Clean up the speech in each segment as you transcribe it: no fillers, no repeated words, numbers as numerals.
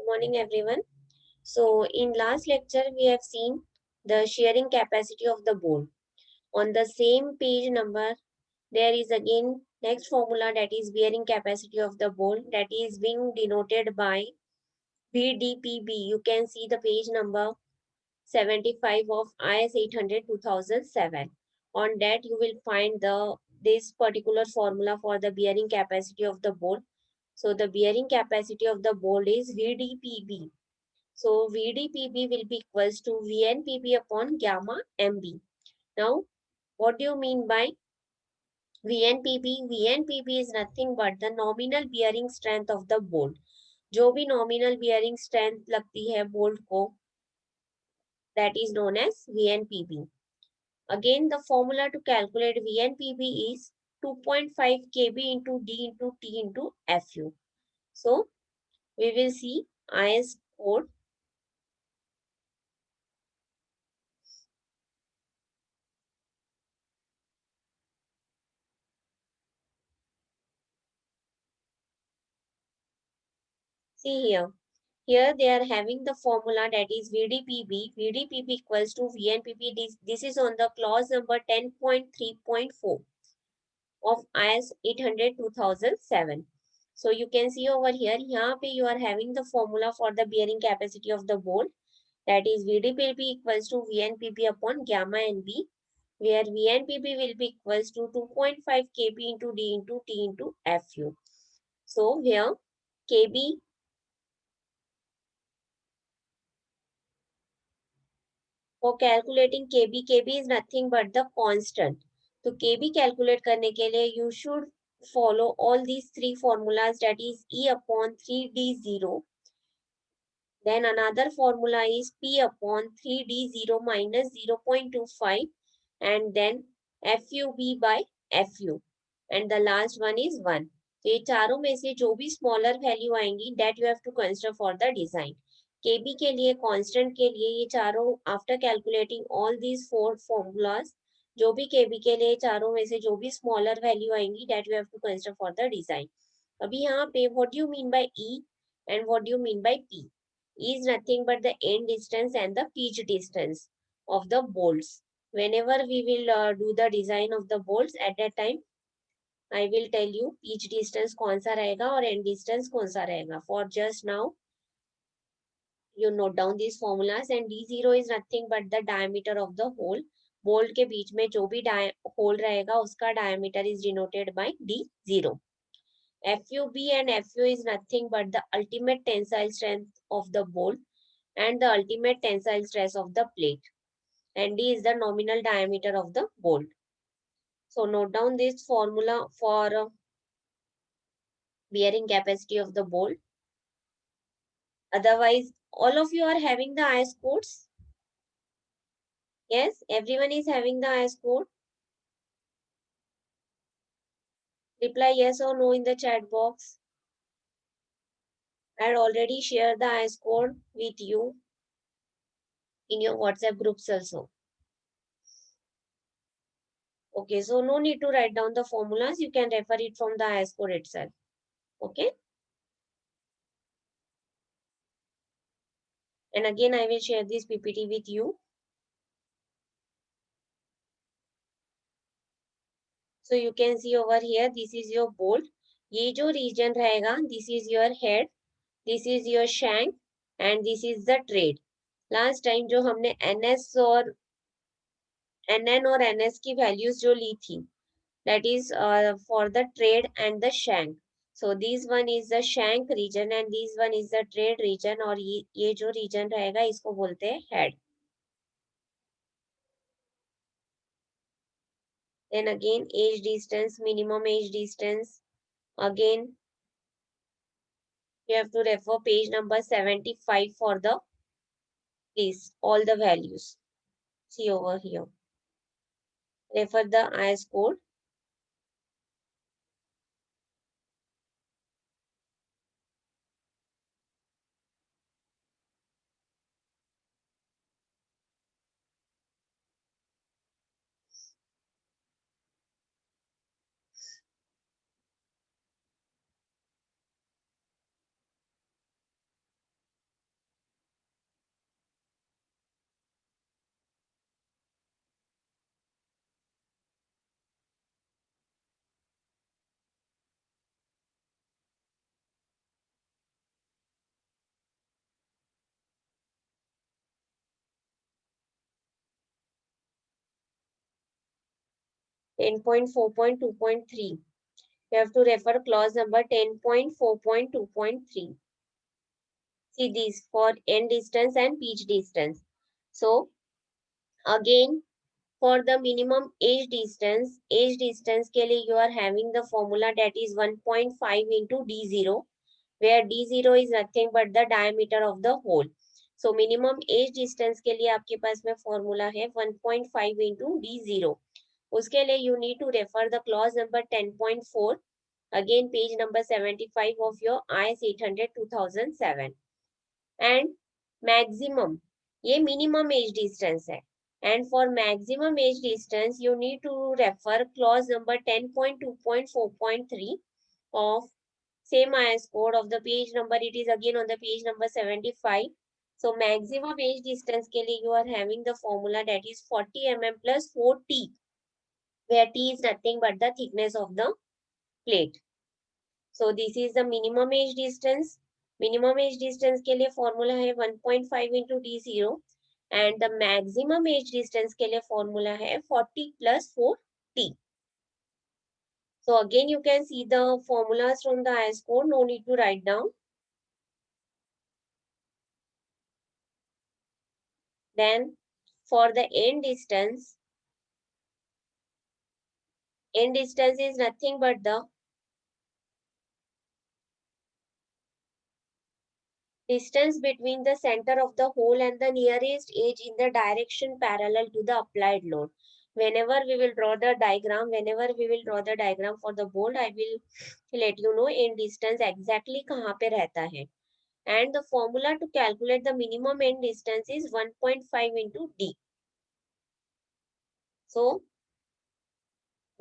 morning everyone. So in last lecture we have seen the shearing capacity of the board. On the same page number there is again next formula, that is bearing capacity of the board, that is being denoted by VDPB. You can see the page number 75 of IS 800 2007. On that you will find this particular formula for the bearing capacity of the board. So the bearing capacity of the board is VDPB. So VDPB will be equals to VNPB upon gamma MB. Now, what do you mean by VNPB? VNPB is nothing but the nominal bearing strength of the bolt. जो भी nominal bearing strength लगती है bolt को, that is known as VNPB. Again, the formula to calculate VNPB is 2.5 kb into D into T into FU. So, we will see IS code. See here. Here they are having the formula, that is VDPB. VDPB equals to VNPB. This is on the clause number 10.3.4 of IS 800 2007. So you can see over here, यहाँ पे you are having the formula for the bearing capacity of the bolt, that is VDPB equals to VNPB upon gamma NB, where VNPB will be equals to 2.5 kb into D into T into FU. So here kb, for calculating kb is nothing but the constant. तो kb calculate करने के लिए you should follow all these three formulas, that is E upon 3d0. Then another formula is P upon 3d0 minus 0.25, and then FUB by FU, and the last one is 1. तो ये चारों में से जो भी स्मॉलर वैल्यू आएंगी, that you have to consider for the design. KB के लिए, कांस्टेंट के लिए, ये चारों after calculating all these four formulas, जो भी KB के लिए चारों में से जो भी स्मॉलर वैल्यू आएंगी, that you have to consider for the design. अभी यहाँ पे what do you mean by E and what do you mean by P? E is nothing but the end distance and the pitch distance of the bolts. Whenever we will do the design of the bolts, at that time I will tell you pitch distance कौन सा रहेगा और end distance कौन सा रहेगा. For just now, you note down these formulas, and D0 is nothing but the diameter of the hole. Bolt के बीच में जो भी होल रहेगा उसका diameter is denoted by D0. FUB and FU is nothing but the ultimate tensile strength of the bolt and the ultimate tensile stress of the plate. And D is the nominal diameter of the bolt. So note down this formula for bearing capacity of the bolt. Otherwise, all of you are having the IS codes. Yes, everyone is having the IS code. Reply yes or no in the chat box. I had already shared the IS code with you in your WhatsApp groups also. Okay, so no need to write down the formulas. You can refer it from the IS code itself. Okay. And again, I will share this PPT with you. So you can see over here, this is your bolt. ये जो region रहेगा, this is your head, this is your shank, and this is the trade. Last time जो हमने NS और NN और NS की values जो ली थी, that is for the trade and the shank. So this one is the shank region and this one is the trade region, और ये जो region रहेगा इसको बोलते हैं head. Then again edge distance, minimum edge distance. Again you have to refer page number 75 for the list, all the values. See over here. Refer the IS code. 10.4.2.3. You have to refer clause number 10.4.2.3. See these for end distance and pitch distance. So again, for the minimum edge distance के लिए you are having the formula that is 1.5 into d0, where d0 is nothing but the diameter of the hole. So minimum edge distance के लिए आपके पास में formula है 1.5 into d0. उसके लिए you need to refer the clause number 10.4, again page number 75 of your IS 800 2007. And maximum, ये minimum edge distance है. And for maximum edge distance, you need to refer clause number 10.2.4.3 of same IS code of the page number. It is again on the page number 75. So maximum edge distance के लिए you are having the formula that is 40 mm plus 4t, where t is nothing but the thickness of the plate. So this is the minimum edge distance. Minimum edge distance के लिए formula है 1.5 into d0, and the maximum edge distance के लिए formula है 40 plus 4t. So again you can see the formulas from the IS code, no need to write down. Then for the end distance is nothing but the distance between the center of the hole and the nearest edge in the direction parallel to the applied load. Whenever we will draw the diagram for the board, I will let you know end distance exactly कहाँ पे रहता है. And the formula to calculate the minimum end distance is 1.5 into d. So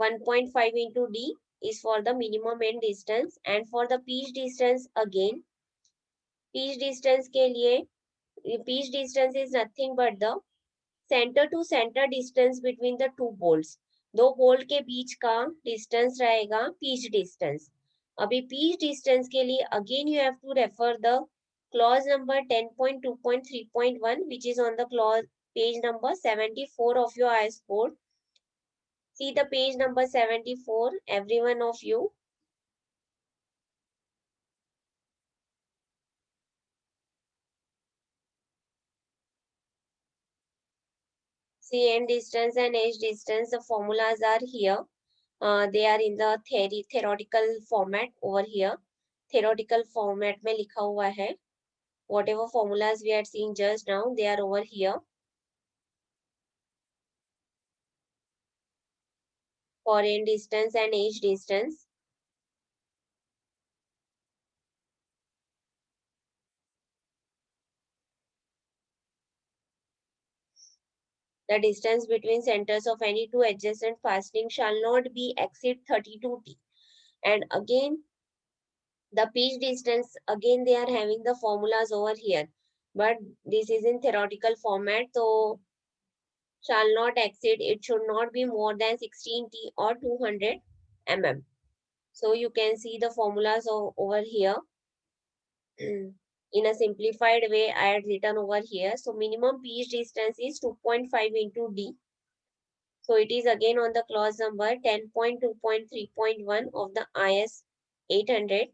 1.5 into d is for the minimum end distance, and for the pitch distance again, pitch distance के लिए, pitch distance is nothing but the center to center distance between the two bolts. दो bolt के बीच का distance रहेगा pitch distance. अभी pitch distance के लिए again you have to refer the clause number 10.2.3.1, which is on the clause page number 74 of your IS code. See the page number 74, every one of you. See end distance and edge distance, the formulas are here. They are in the theoretical format over here. Theoretical format में लिखा हुआ है. Whatever formulas we are seeing just now, they are over here. For end distance and edge distance. The distance between centers of any two adjacent fastening shall not be exceed 32t. And again, the pitch distance, again they are having the formulas over here. But this is in theoretical format, so shall not exceed, it should not be more than 16t or 200 mm. So you can see the formulas over here. In a simplified way, I had written over here. So minimum pitch distance is 2.5 into d. So it is again on the clause number 10.2.3.1 of the IS 800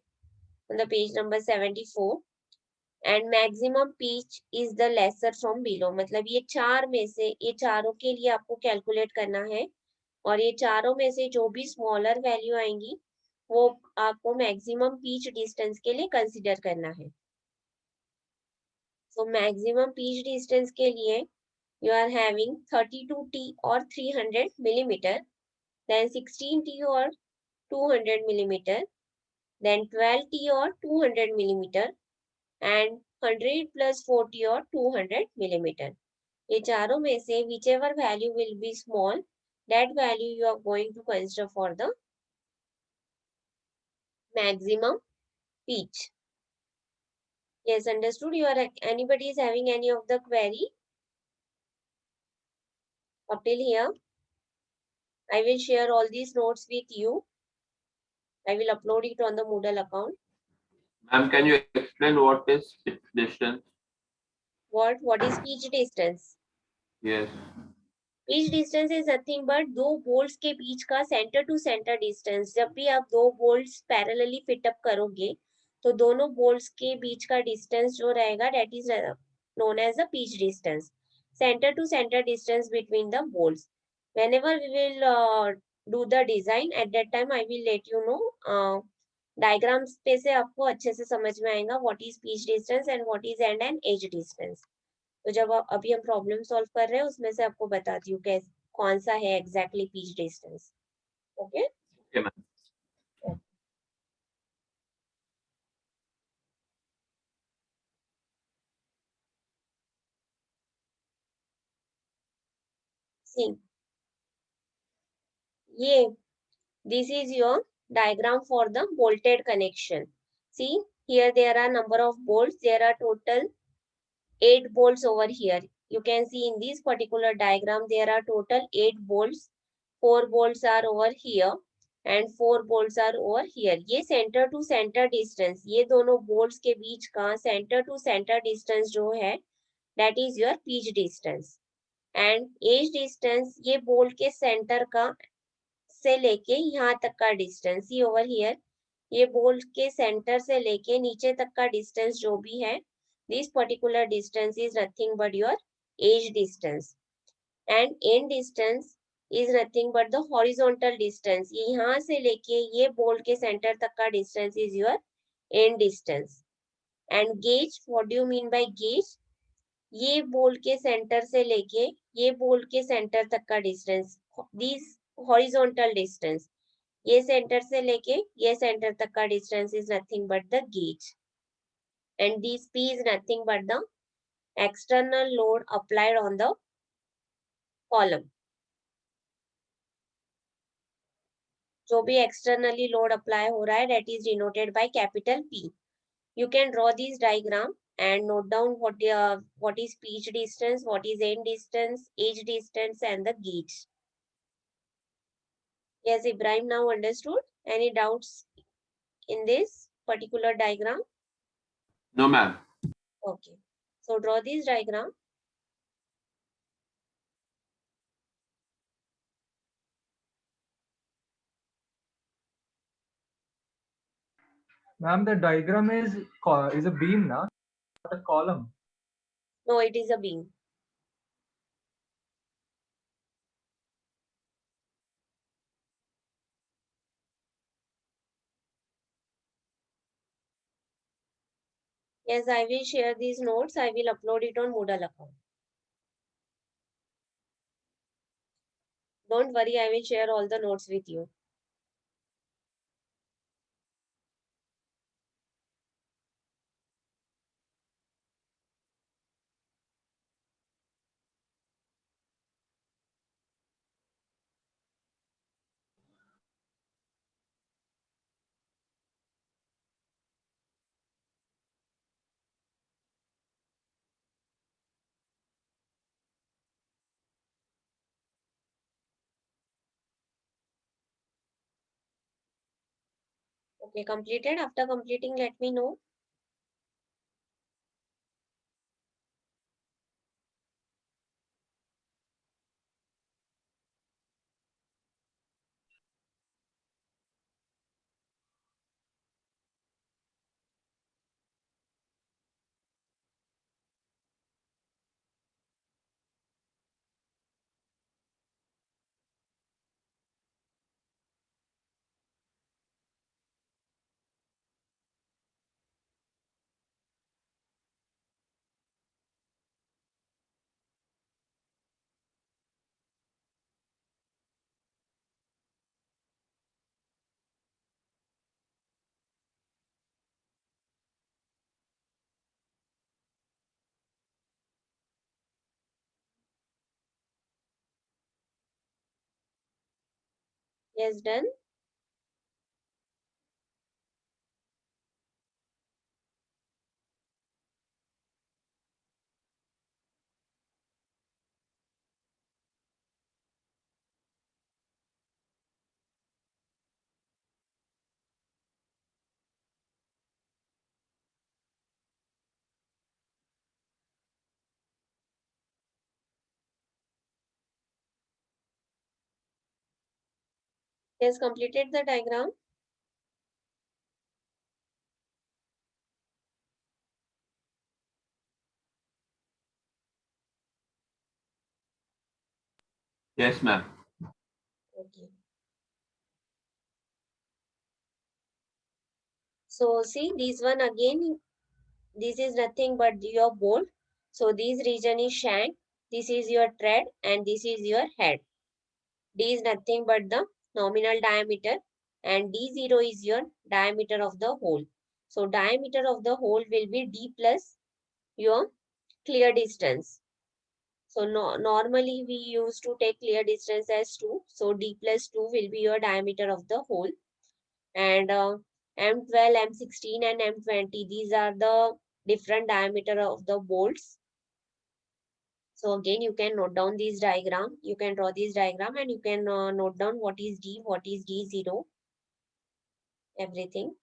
on the page number 74. And maximum pitch is the lesser from below. मतलब ये चार में से, ये चारों के लिए आपको कैलकुलेट करना है, और ये चारों में से जो भी स्मॉलर वैल्यू आएंगी वो आपको मैक्सिमम pitch डिस्टेंस के लिए कंसिडर करना है. So maximum pitch distance के लिए you are having 32t or 300 millimeter, then 16t or 200 millimeter, then 12t or 200 millimeter, and 100 plus 40 or 200 millimeter. ये चारों में से whichever value will be small, that value you are going to consider for the maximum pitch. Yes, understood. You are, anybody is having any of the query up till here? I will share all these notes with you. I will upload it on the Moodle account. Ma'am, can you explain what is pitch distance? What is pitch distance? Yes. Pitch distance is nothing but दो bolts के बीच का centre to centre distance. जब भी आप दो bolts parallelly fit up करोगे तो दोनों बोल्ट्स के बीच का डिस्टेंस जो रहेगा that is known as the pitch distance, center to center distance between the bolts. Whenever we will do the design, at that time I will let you know. Diagrams पे से आपको अच्छे से समझ में आएगा what is pitch distance and what is end and edge distance. तो जब अभी हम प्रॉब्लम सॉल्व कर रहे हैं उसमें से आपको बताती हूँ कैसे कौन सा है exactly pitch distance. Okay. Okay, ma'am. सी ये this is your diagram for the bolted connection. See, here there are number of bolts. There are total 8 bolts over here. You can see in this particular diagram there are total 8 bolts. 4 bolts are over here and 4 bolts are over here. ये center to center distance, ये दोनों bolts के बीच का center to center distance जो है that is your pitch distance. And edge distance ये bolt के center का से लेके यहाँ तक का डिस्टेंस ही ओवर हियर. ये बोल्ट के सेंटर से लेके नीचे तक का डिस्टेंस जो भी है this particular distance is nothing but your age distance. And and distance is nothing but the horizontal distance. ये यहाँ से लेके ये बोल्ट के सेंटर तक का distance is your and distance. And gauge, what do you mean by gauge? ये bolt के सेंटर से लेके ये बोल्ट के सेंटर तक का डिस्टेंस दिस हॉरिजॉन्टल डिस्टेंस. ये सेंटर से लेके ये सेंटर तक का distance is nothing but the gauge. And this P is nothing but the external load applied on the column. जो भी externally load apply हो रहा है that is denoted by capital P. You can draw this diagram and note down what is pitch distance, what is end distance, edge distance and the gauge. Yes, Ibrahim, now understood? Any doubts in this particular diagram? No, ma'am. Okay. So draw this diagram. Ma'am, the diagram is a beam, na? Not a column. No, it is a beam. Yes, I will share these notes. I will upload it on Moodle account. Don't worry, I will share all the notes with you. Okay, completed. After completing, let me know. Yes, done. has completed the diagram. Yes, ma'am. Okay. So see this one again, this is nothing but your bolt. So this region is shank, this is your tread, and this is your head. D is nothing but the nominal diameter, and D0 is your diameter of the hole. So diameter of the hole will be D plus your clear distance. So normally we used to take clear distance as 2. So D plus 2 will be your diameter of the hole. And M12, M16 and M20, these are the different diameter of the bolts. So again, you can note down this diagram. You can draw this diagram and you can note down what is D, what is D0, everything.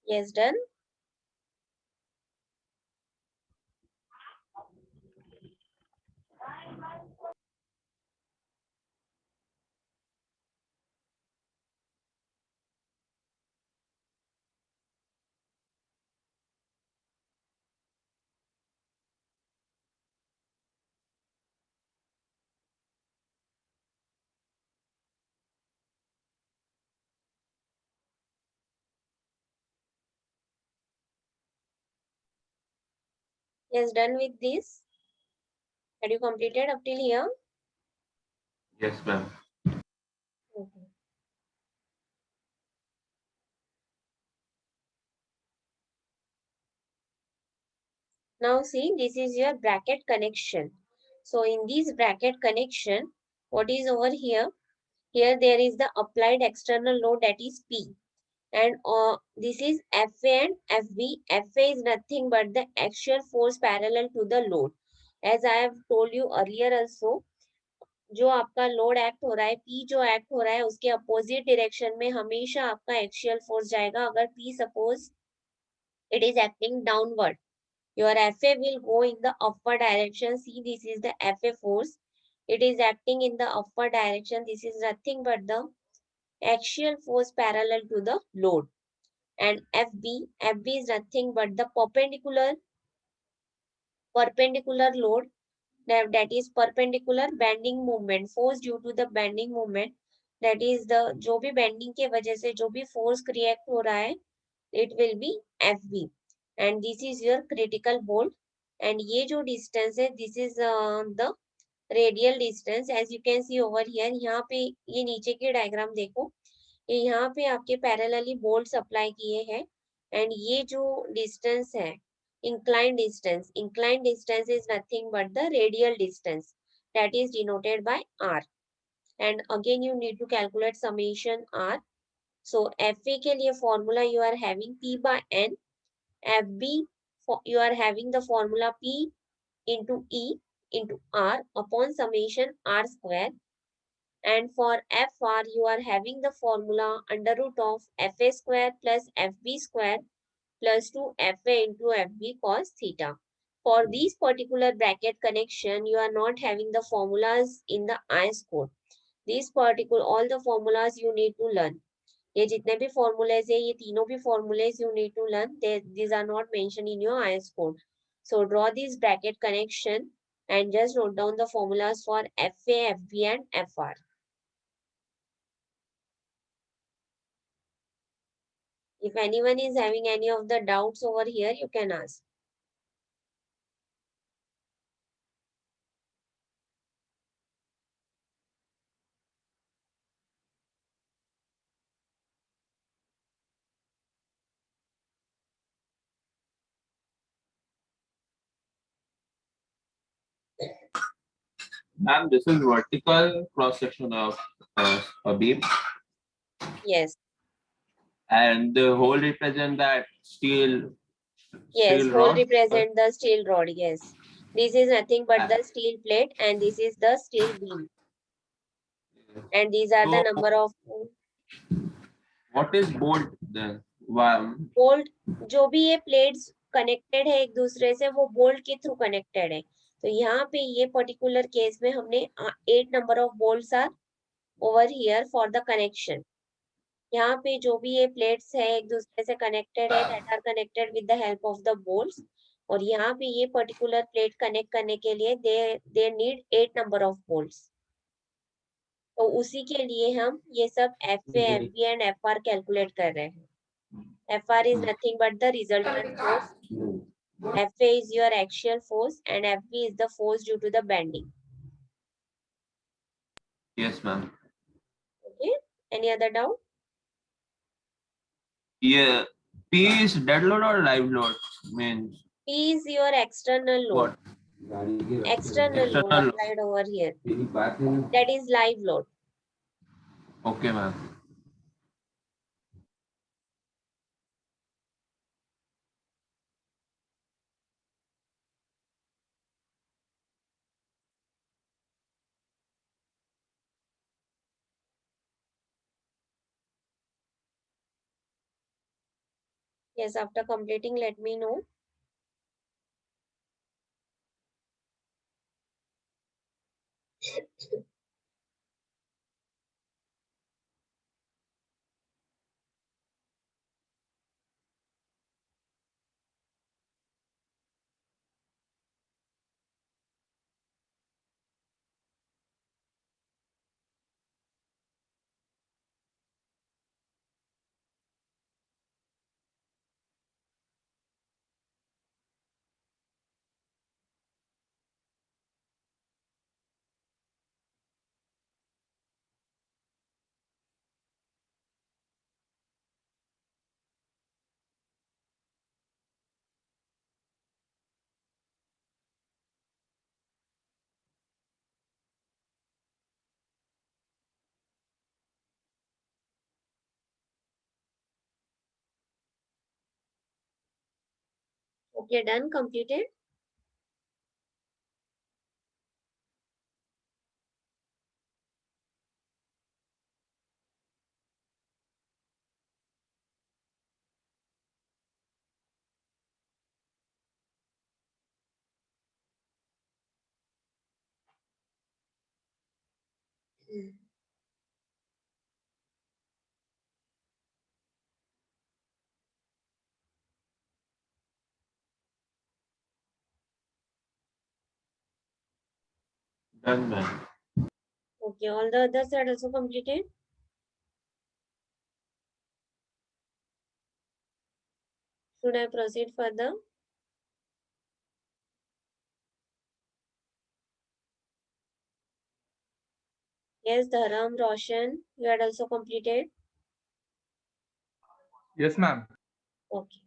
Yes, done. Yes, done with this. Had you completed up till here? Yes, ma'am. Okay. Now see, this is your bracket connection. So in this bracket connection, what is over here? Here there is the applied external load, that is P. And this is FA and FB. FA is nothing but the axial force parallel to the load. As I have told you earlier also, जो आपका load act हो रहा है, P जो act हो रहा है, उसके अपोजिट डायरेक्शन में हमेशा आपका एक्सियल फोर्स जाएगा. अगर P suppose it is acting downward, your FA will go in the upward direction. See, this is the FA force. It is acting in the upward direction. This is nothing but the axial force parallel to the load. And FB is nothing but the perpendicular load, that is perpendicular bending movement, force due to the bending movement, that is the जो भी bending के वजह से जो भी force create हो रहा है, it will be FB. And this is your critical bolt. And ये जो distance है, this is the radial distance. As you can see over here, यहाँ पे ये नीचे की diagram देखो, ये यहाँ पे आपके पैरेलली बोल्ट अप्लाई किए हैं. एंड ये जो डिस्टेंस है, inclined distance is nothing but the radial distance, that is denoted by R. And again you need to calculate summation R. So FA के लिए formula you are having P by N. FB you are having the formula P into E into R upon summation R square. And for FR, you are having the formula under root of FA square plus FB square plus 2 FA into FB cos theta. For these particular bracket connection, you are not having the formulas in the IS code. These particular, all the formulas you need to learn. ये जितने भी formulas है, ये तीनों भी formulas you need to learn. These are not mentioned in your IS code. So draw this bracket connection and just note down the formulas for FA, FB and FR. If anyone is having any of the doubts over here, you can ask. Ma'am, this is vertical cross section of a beam, Yes. and the whole represent that steel. Yes, steel whole rod. represent the steel rod. Yes. This is nothing but the steel plate and this is the steel beam. And these are the So, number of what is bolt then? Why? Bolt. जो भी ये plates connected है एक दूसरे से वो bolt के through connected है. तो यहाँ पे ये पर्टिकुलर केस में हमने 8 number of bolts are over here for the connection. यहाँ पे जो भी ये प्लेट्स है एक दूसरे से कनेक्टेड है that are connected with the help of the bolts. और यहाँ पे ये पर्टिकुलर प्लेट कनेक्ट करने के लिए they need 8 number of bolts. तो उसी के लिए हम ये सब FA, FB and FR calculate कर रहे हैं. FR is nothing but the resultant force. FA is your axial force and FB is the force due to the bending. Yes, ma'am. Okay. Any other doubt? Yeah. P is dead load or live load? Means P is your external load. what? External load External. applied over here. That is live load. Okay, ma'am. Yes, after completing, let me know. Okay, done, completed. Done, ma'am. Okay, all the others are also completed. Should I proceed further? Yes, Dharam, Roshan, you had also completed. Yes, ma'am. Okay.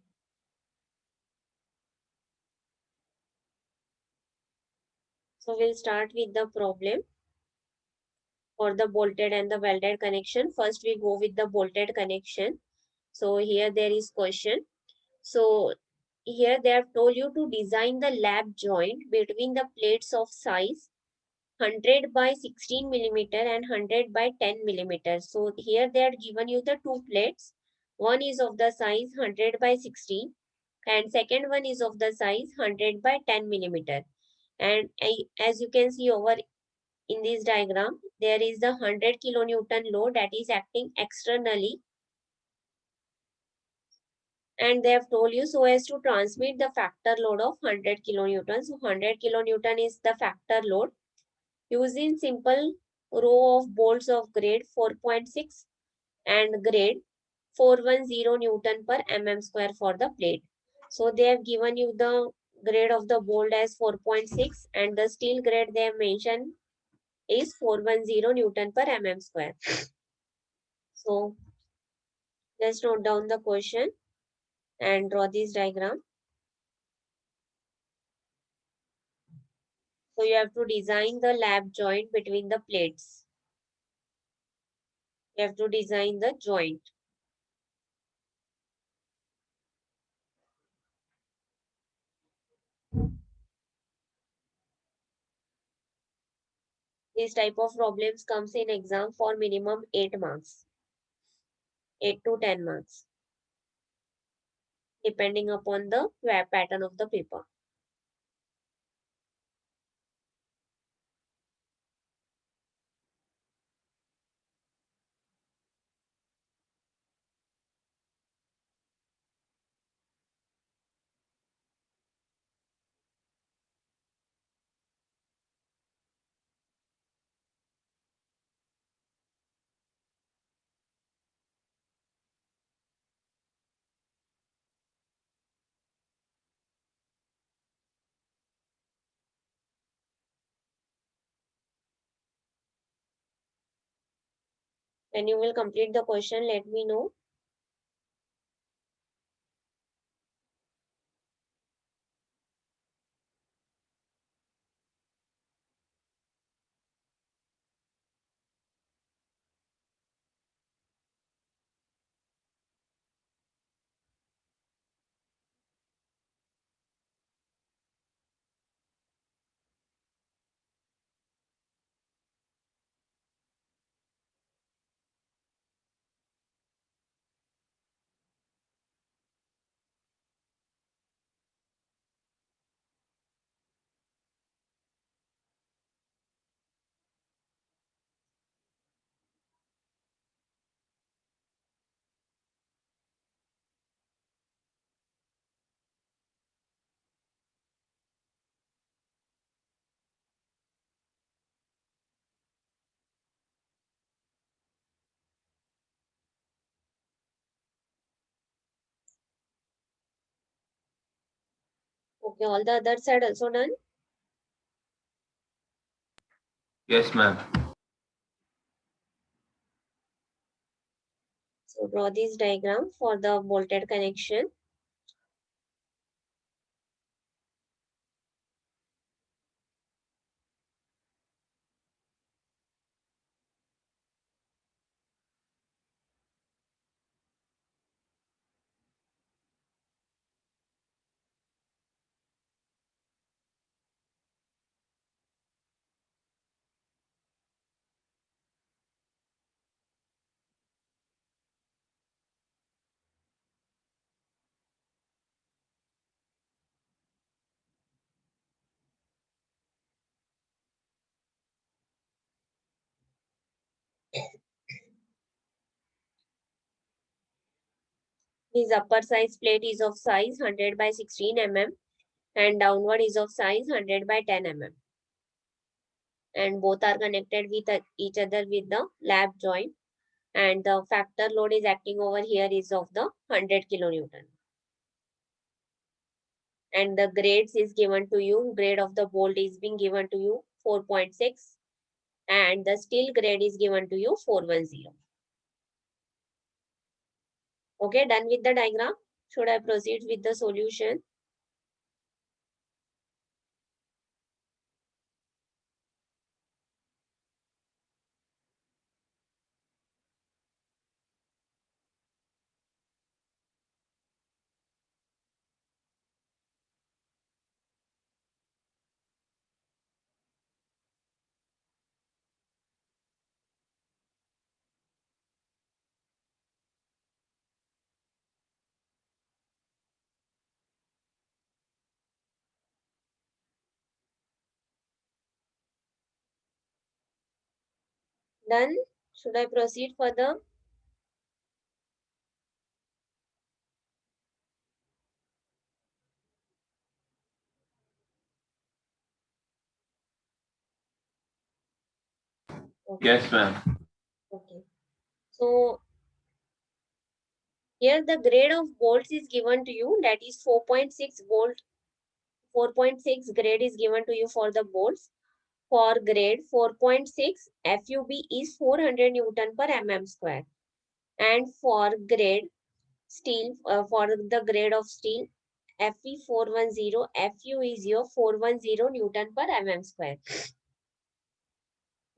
So we'll start with the problem for the bolted and the welded connection. First, we go with the bolted connection. So here there is question. So here they have told you to design the lap joint between the plates of size 100 by 16 millimeter and 100 by 10 millimeter. So here they had given you the two plates. One is of the size 100 by 16 and second one is of the size 100 by 10 millimeter. And as you can see over in this diagram, there is the 100 kilonewton load that is acting externally, and they have told you so as to transmit the factor load of 100 kilonewton. So 100 kilonewton is the factor load. Using simple row of bolts of grade 4.6 and grade 410 Newton per mm square for the plate. So they have given you the grade of the bolt as 4.6 and the steel grade they have mentioned is 410 Newton per mm square. So let's note down the question and draw this diagram. So you have to design the lap joint between the plates. You have to design the joint. This type of problems comes in exam for minimum 8 marks. 8 to 10 marks. Depending upon the pattern of the paper. When you will complete the question, let me know. Okay, all the other side also done. Yes, ma'am. So draw this diagram for the bolted connection. This upper size plate is of size 100 by 16 mm and downward is of size 100 by 10 mm. And both are connected with each other with the lap joint. And the factor load is acting over here is of the 100 kilonewton. And the grades is given to you. Grade of the bolt is being given to you 4.6 and the steel grade is given to you 410. Okay, done with the diagram. Should I proceed with the solution? Done. Should I proceed further? Okay. Yes, ma'am. Okay. So here the grade of bolts is given to you, that is 4.6 volt. 4.6 grade is given to you for the bolts. For grade 4.6, FUB is 400 Newton per mm square. And for grade steel, for the grade of steel, Fe410, Fu is your 410 Newton per mm square.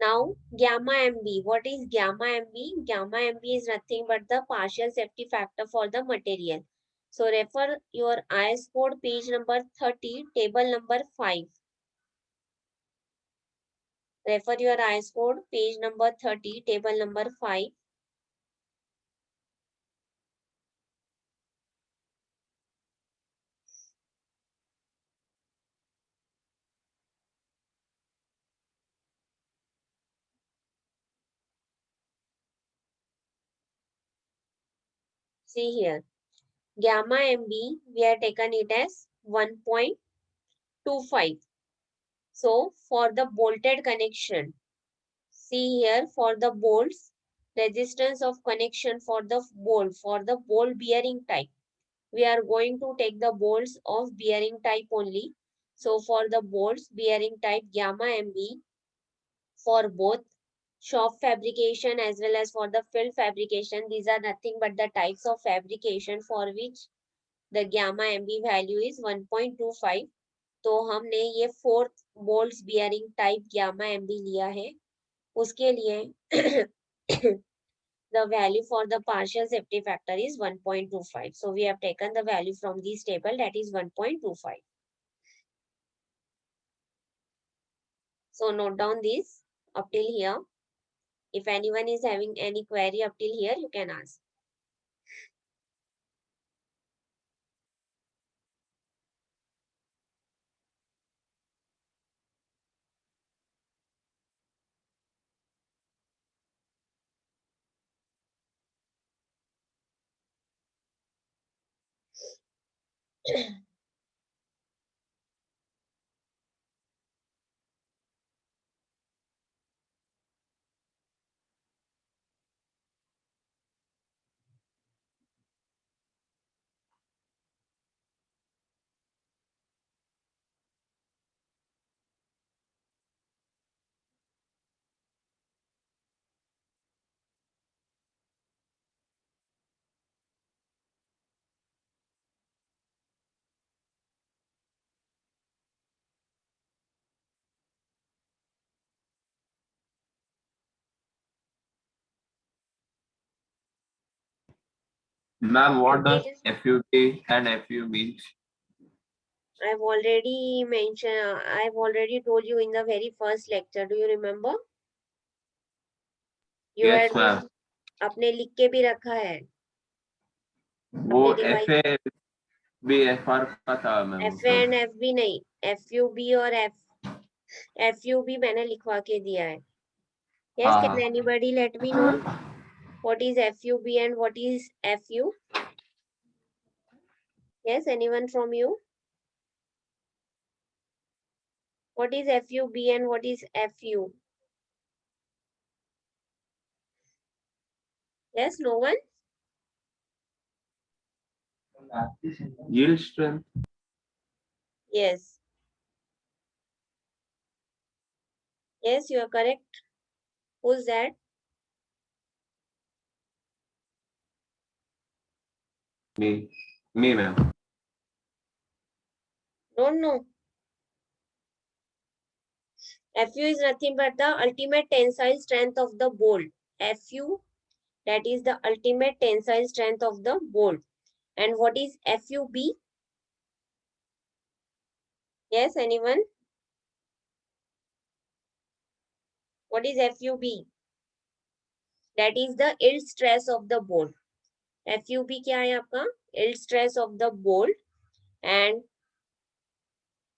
Now, gamma MB. What is gamma MB? Gamma MB is nothing but the partial safety factor for the material. So, refer your IS code page number 30, table number 5. Refer your IS code page number 30, table number 5. See here. Gamma MB, we have taken it as 1.25. So, for the bolted connection, see here for the bolts, resistance of connection for the bolt bearing type. We are going to take the bolts of bearing type only. So, for the bolts bearing type gamma MB, for both shop fabrication as well as for the field fabrication, these are nothing but the types of fabrication for which the gamma MB value is 1.25. तो हमने ये fourth bolts bearing type gamma MB लिया है, उसके लिए the value for the partial safety factor is 1.25. So we have taken the value from this table, that is 1.25. So note down this up till here. If anyone is having any query up till here, you can ask. Ma'am, what does Okay. FUT and FU means? I've already mentioned, I've already told you in the very first lecture. Do you remember? You Yes, had ma'am. आपने लिख के भी रखा है वो अपने device. FA भी FR का था ma'am. F and F B नहीं, एफ यू बी और एफ यू बी मैंने लिखवा के दिया है. Yes, हाँ, can anybody let me know what is FUB and what is FU? Yes, anyone from you? What is FUB and what is FU? Yes, no one? yield strength. Yes. Yes, you are correct. Who's that? Me, ma'am. Don't know. FU is nothing but the ultimate tensile strength of the bolt. FU, that is the ultimate tensile strength of the bolt. And what is FUB? Yes, anyone? What is FUB? That is the yield stress of the bolt. FUB क्या है आपका? Yield stress of the bolt, and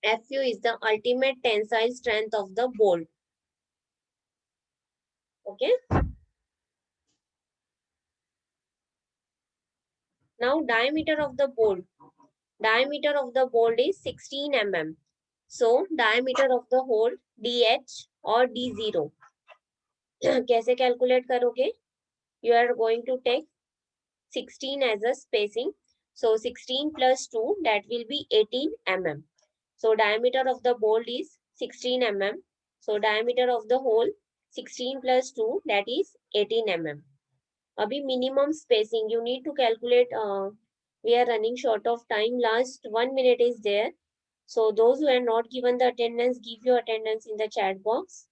FU is the ultimate tensile strength of the bolt. Okay. Now diameter of the bolt. Diameter of the bolt is 16 mm. So diameter of the hole DH or D0. कैसे calculate करोगे? You are going to take 16 as a spacing. So 16 plus 2, that will be 18 mm. So diameter of the bolt is 16 mm. So diameter of the hole 16 plus 2, that is 18 mm. Abhi minimum spacing you need to calculate. We are running short of time. Last 1 minute is there. So those who are not given the attendance, give your attendance in the chat box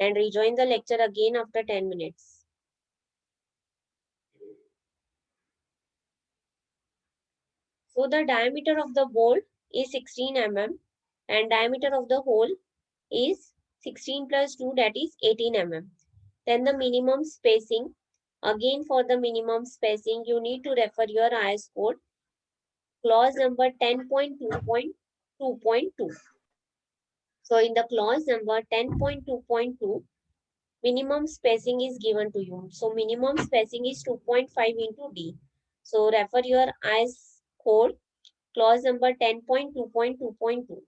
and rejoin the lecture again after 10 minutes. So the diameter of the bolt is 16 mm and diameter of the hole is 16 plus 2, that is 18 mm. Then the minimum spacing. Again for the minimum spacing, you need to refer your IS code clause number 10.2.2.2. So in the clause number 10.2.2, minimum spacing is given to you. So minimum spacing is 2.5 into D. So refer your IS code clause number 10.2.2.2.